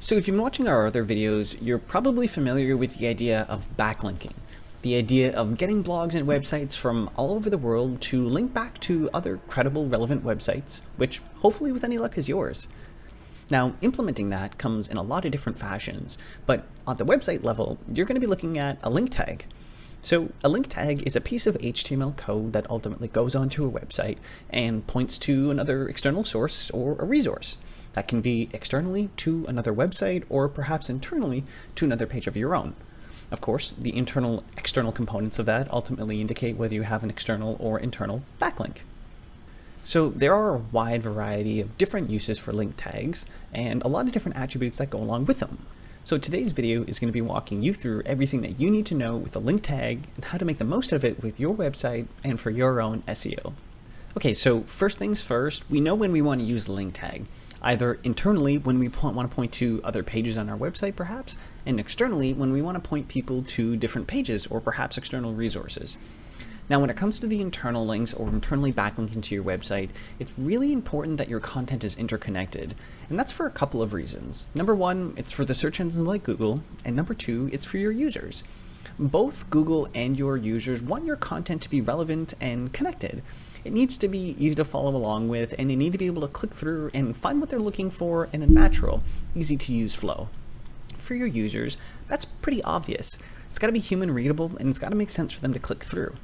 So if you've been watching our other videos, you're probably familiar with the idea of backlinking. The idea of getting blogs and websites from all over the world to link back to other credible, relevant websites, which hopefully with any luck is yours. Now, implementing that comes in a lot of different fashions, but on the website level, you're going to be looking at a link tag. So a link tag is a piece of HTML code that ultimately goes onto a website and points to another external source or a resource. That can be externally to another website or perhaps internally to another page of your own. Of course, the external components of that ultimately indicate whether you have an external or internal backlink. So there are a wide variety of different uses for link tags and a lot of different attributes that go along with them. So today's video is going to be walking you through everything that you need to know with a link tag and how to make the most of it with your website and for your own SEO. Okay, so first things first, we know when we want to use the link tag. Either internally when we want to point to other pages on our website perhaps, and externally when we want to point people to different pages or perhaps external resources. Now when it comes to the internal links or internally backlinking to your website, it's really important that your content is interconnected. And that's for a couple of reasons. Number one, it's for the search engines like Google, and number two, it's for your users. Both Google and your users want your content to be relevant and connected. It needs to be easy to follow along with, and they need to be able to click through and find what they're looking for in a natural, easy to use flow. For your users, that's pretty obvious. It's got to be human readable and it's got to make sense for them to click through.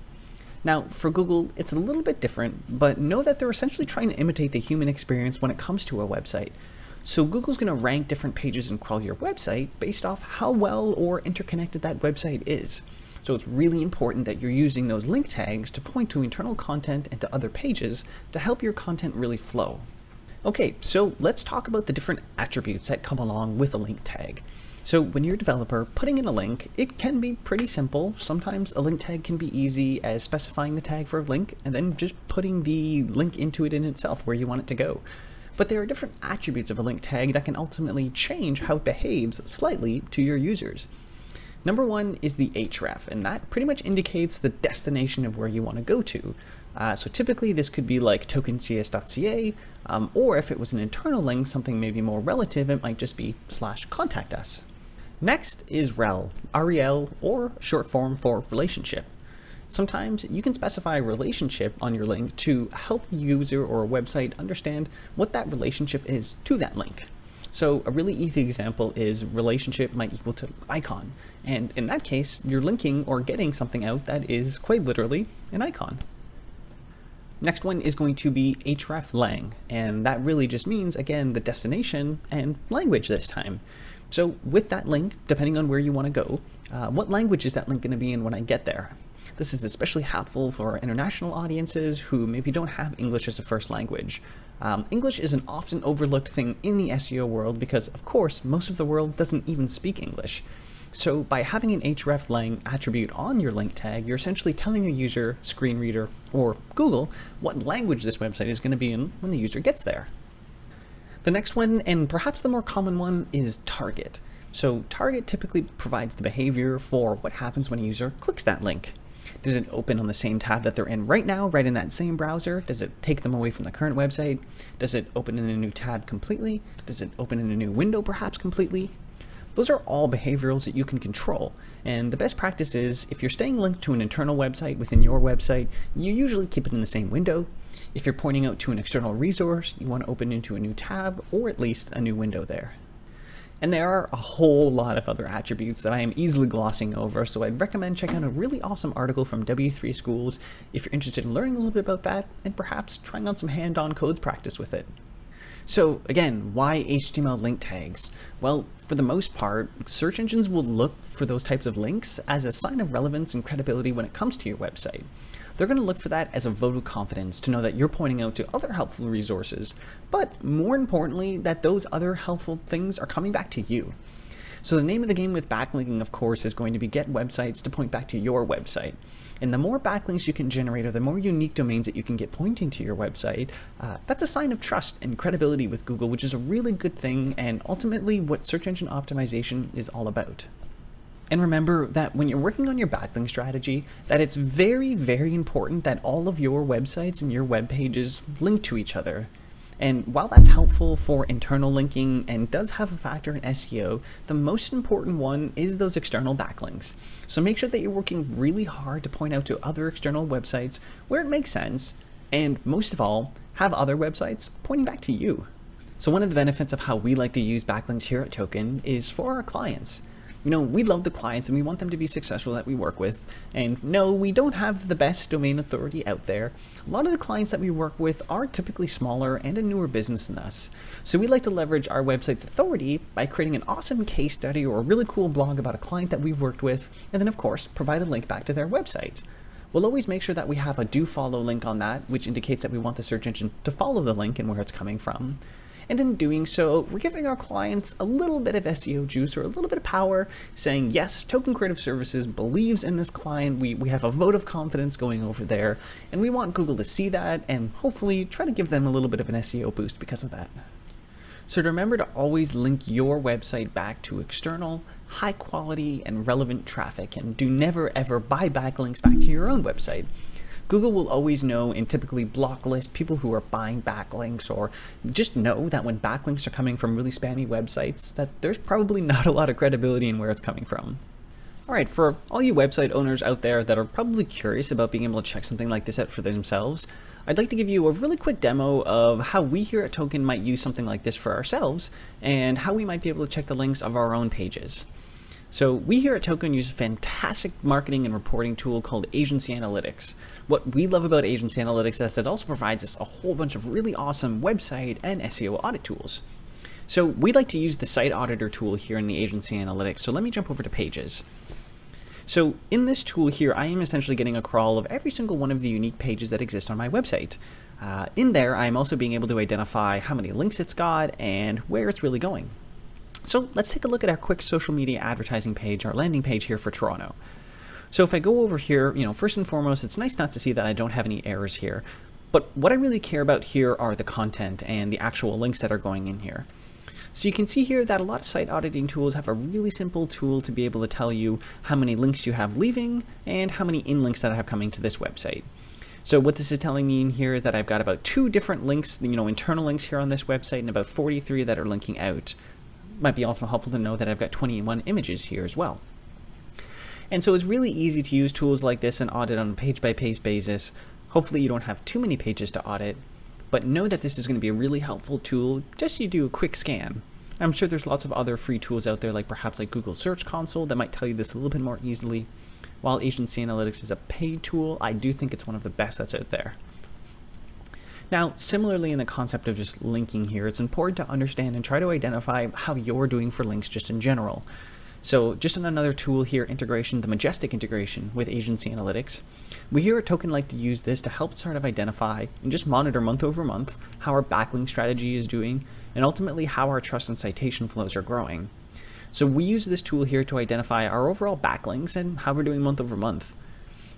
Now, for Google, it's a little bit different, but know that they're essentially trying to imitate the human experience when it comes to a website. So Google's going to rank different pages and crawl your website based off how well or interconnected that website is. So it's really important that you're using those link tags to point to internal content and to other pages to help your content really flow. Okay, so let's talk about the different attributes that come along with a link tag. So when you're a developer, putting in a link, it can be pretty simple. Sometimes a link tag can be easy as specifying the tag for a link and then just putting the link into it in itself where you want it to go. But there are different attributes of a link tag that can ultimately change how it behaves slightly to your users. Number one is the href, and that pretty much indicates the destination of where you want to go to. So typically this could be like tokencs.ca, or if it was an internal link, something maybe more relative, it might just be /contact us. Next is rel, R-E-L, or short form for relationship. Sometimes you can specify a relationship on your link to help a user or a website understand what that relationship is to that link. So a really easy example is relationship might equal to icon. And in that case, you're linking or getting something out that is quite literally an icon. Next one is going to be href-lang, and that really just means, again, the destination and language this time. So with that link, depending on where you want to go, what language is that link going to be in when I get there? This is especially helpful for international audiences who maybe don't have English as a first language. English is an often overlooked thing in the SEO world because, of course, most of the world doesn't even speak English. So by having an href-lang attribute on your link tag, you're essentially telling a user, screen reader, or Google what language this website is going to be in when the user gets there. The next one, and perhaps the more common one, is target. So target typically provides the behavior for what happens when a user clicks that link. Does it open on the same tab that they're in right now, right in that same browser? Does it take them away from the current website? Does it open in a new tab completely? Does it open in a new window perhaps completely? Those are all behaviorals that you can control. And the best practice is, if you're staying linked to an internal website within your website, you usually keep it in the same window. If you're pointing out to an external resource, you want to open into a new tab or at least a new window there. And there are a whole lot of other attributes that I am easily glossing over, so I'd recommend checking out a really awesome article from W3 Schools if you're interested in learning a little bit about that and perhaps trying on some hand-on codes practice with it. So again, why HTML link tags? Well, for the most part, search engines will look for those types of links as a sign of relevance and credibility when it comes to your website. They're going to look for that as a vote of confidence to know that you're pointing out to other helpful resources, but more importantly, that those other helpful things are coming back to you. So the name of the game with backlinking, of course, is going to be get websites to point back to your website. And the more backlinks you can generate, or the more unique domains that you can get pointing to your website, that's a sign of trust and credibility with Google, which is a really good thing and ultimately what search engine optimization is all about. And remember that when you're working on your backlink strategy, that it's very, very important that all of your websites and your web pages link to each other. And while that's helpful for internal linking and does have a factor in SEO, the most important one is those external backlinks. So make sure that you're working really hard to point out to other external websites where it makes sense, and most of all, have other websites pointing back to you. So one of the benefits of how we like to use backlinks here at Token is for our clients. We love the clients and we want them to be successful that we work with. And no, we don't have the best domain authority out there. A lot of the clients that we work with are typically smaller and a newer business than us. So we like to leverage our website's authority by creating an awesome case study or a really cool blog about a client that we've worked with, and then of course, provide a link back to their website. We'll always make sure that we have a do follow link on that, which indicates that we want the search engine to follow the link and where it's coming from. And in doing so, we're giving our clients a little bit of SEO juice or a little bit of power, saying, yes, Token Creative Services believes in this client. We have a vote of confidence going over there, and we want Google to see that and hopefully try to give them a little bit of an SEO boost because of that. So remember to always link your website back to external, high quality, and relevant traffic, and do never ever buy backlinks back to your own website. Google will always know and typically blocklist people who are buying backlinks, or just know that when backlinks are coming from really spammy websites, that there's probably not a lot of credibility in where it's coming from. All right, for all you website owners out there that are probably curious about being able to check something like this out for themselves, I'd like to give you a really quick demo of how we here at Token might use something like this for ourselves and how we might be able to check the links of our own pages. So we here at Token use a fantastic marketing and reporting tool called Agency Analytics. What we love about Agency Analytics is that it also provides us a whole bunch of really awesome website and SEO audit tools. So we like to use the site auditor tool here in the Agency Analytics. So let me jump over to pages. So in this tool here, I am essentially getting a crawl of every single one of the unique pages that exist on my website. In there, I'm also being able to identify how many links it's got and where it's really going. So let's take a look at our quick social media advertising page, our landing page here for Toronto. So if I go over here, first and foremost, it's nice not to see that I don't have any errors here. But what I really care about here are the content and the actual links that are going in here. So you can see here that a lot of site auditing tools have a really simple tool to be able to tell you how many links you have leaving and how many in links that I have coming to this website. So what this is telling me in here is that I've got about 2 different links, internal links here on this website, and about 43 that are linking out. Might be also helpful to know that I've got 21 images here as well. And so it's really easy to use tools like this and audit on a page-by-page basis. Hopefully you don't have too many pages to audit, but know that this is going to be a really helpful tool just so you do a quick scan. I'm sure there's lots of other free tools out there, perhaps like Google Search Console, that might tell you this a little bit more easily. While Agency Analytics is a paid tool, I do think it's one of the best that's out there. Now, similarly in the concept of just linking here, it's important to understand and try to identify how you're doing for links just in general. So just on another tool here, integration, the Majestic integration with Agency Analytics, we here at Token like to use this to help sort of identify and just monitor month over month how our backlink strategy is doing and ultimately how our trust and citation flows are growing. So we use this tool here to identify our overall backlinks and how we're doing month over month.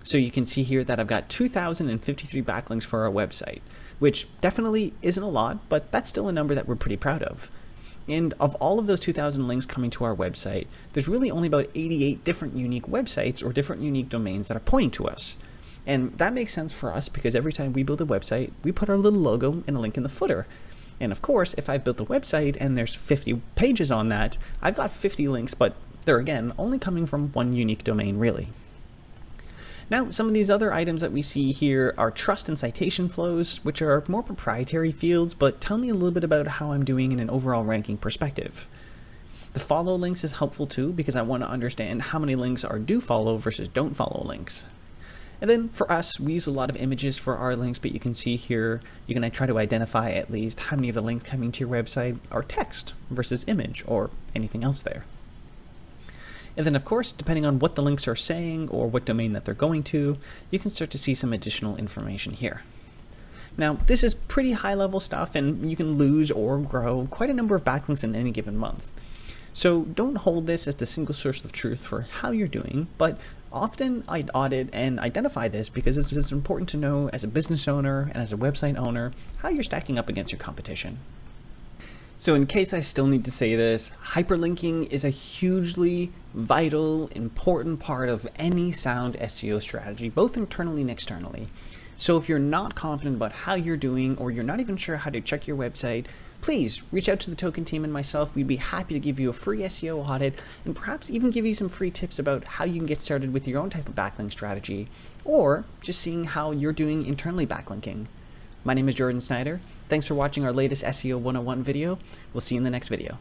So you can see here that I've got 2,053 backlinks for our website, which definitely isn't a lot, but that's still a number that we're pretty proud of. And of all of those 2,000 links coming to our website, there's really only about 88 different unique websites or different unique domains that are pointing to us. And that makes sense for us because every time we build a website, we put our little logo and a link in the footer. And of course, if I've built a website and there's 50 pages on that, I've got 50 links, but they're again only coming from one unique domain really. Now, some of these other items that we see here are trust and citation flows, which are more proprietary fields, but tell me a little bit about how I'm doing in an overall ranking perspective. The follow links is helpful too, because I want to understand how many links are do follow versus don't follow links. And then for us, we use a lot of images for our links, but you can see here, you can try to identify at least how many of the links coming to your website are text versus image or anything else there. And then of course, depending on what the links are saying or what domain that they're going to, you can start to see some additional information here. Now, this is pretty high level stuff and you can lose or grow quite a number of backlinks in any given month. So don't hold this as the single source of truth for how you're doing, but often I audit and identify this because it's important to know as a business owner and as a website owner how you're stacking up against your competition. So in case I still need to say this, hyperlinking is a hugely vital, important part of any sound SEO strategy, both internally and externally. So if you're not confident about how you're doing, or you're not even sure how to check your website, please reach out to the Token team and myself. We'd be happy to give you a free SEO audit and perhaps even give you some free tips about how you can get started with your own type of backlink strategy, or just seeing how you're doing internally backlinking. My name is Jordan Snyder. Thanks for watching our latest SEO 101 video. We'll see you in the next video.